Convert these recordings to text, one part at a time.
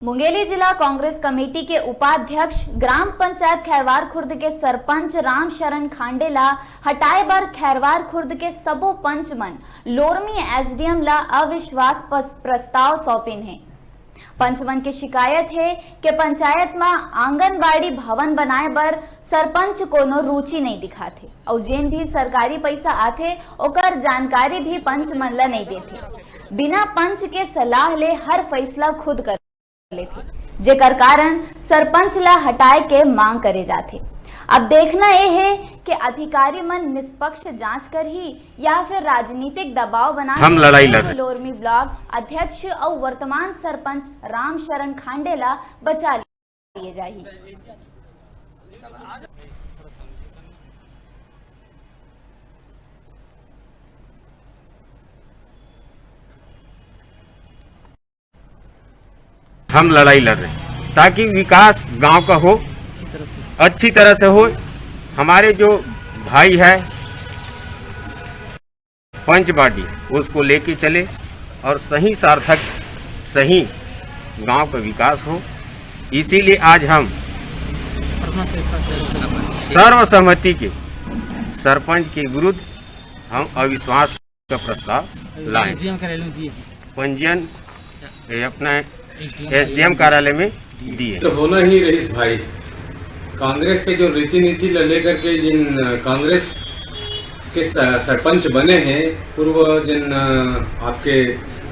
मुंगेली जिला कांग्रेस कमेटी के उपाध्यक्ष ग्राम पंचायत खैरवार खुर्द के सरपंच राम शरण खांडेला हटाए बर खैरवार खुर्द के सबो पंच मन लोरमी एसडीएम ला अविश्वास प्रस्ताव सौंपिन है। पंचमन की शिकायत है कि पंचायत में आंगनबाड़ी भवन बनाए बर सरपंच कोनो रुचि नहीं दिखाते और जेन भी सरकारी पैसा आथे ओकर जानकारी भी पंच मन ला नहीं देते। बिना पंच के सलाह ले हर फैसला खुद कर लेथे, जेकर कारण सरपंच ला हटाए के मांग करे जाथे। अब देखना यह है कि अधिकारी मन निष्पक्ष जांच कर ही या फिर राजनीतिक दबाव बना हम लड़ाई लड़ रहे। लोरमी ब्लॉक अध्यक्ष और वर्तमान सरपंच राम शरण खांडेला बचा लिए जाही। हम लड़ाई लड़ रहे हैं ताकि विकास गांव का हो, अच्छी तरह से हो। हमारे जो भाई है पंचवाड़ी उसको लेके चले और सही सार्थक सही गांव का विकास हो। इसीलिए आज हम सर्वसम्मति के सरपंच के विरुद्ध हम अविश्वास का प्रस्ताव लाए। पंजीयन अपना एसडीएम कार्यालय में दिए। तो होना ही रही भाई, कांग्रेस के जो रीति नीति लेकर के जिन कांग्रेस के सरपंच बने हैं, पूर्व जिन आपके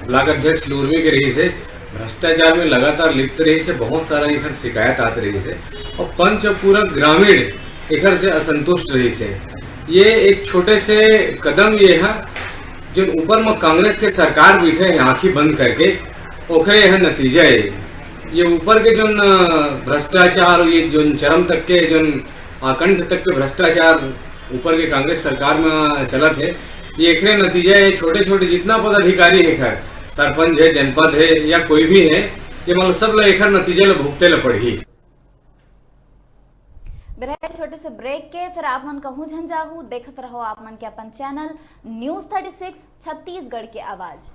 ब्लॉक अध्यक्ष लोरमी के रही से भ्रष्टाचार में लगातार लिप्त रही से बहुत सारा इधर शिकायत आती रही से और पंच और पूरा ग्रामीण इधर से असंतुष्ट रही से। ये एक छोटे से कदम ये है जो ऊपर में कांग्रेस के सरकार बैठे हैं आंखें बंद करके, ओखरे यह नतीजा है। ये ऊपर के जो भ्रष्टाचार, ये जो चरम तक के जो आकंठ तक के भ्रष्टाचार ऊपर के कांग्रेस सरकार में चला थे, ये एक नतीजा है। छोटे छोटे जितना पदाधिकारी है, खैर सरपंच है, जनपद है या कोई भी है, ये मतलब सब लोग एक नतीजे ला भुगते ला पड़ी। छोटे से ब्रेक के फिर आप मन कहूँ झंझाहू देखते रहो आप मन के अपन चैनल न्यूज़ 36 छत्तीसगढ़ की आवाज।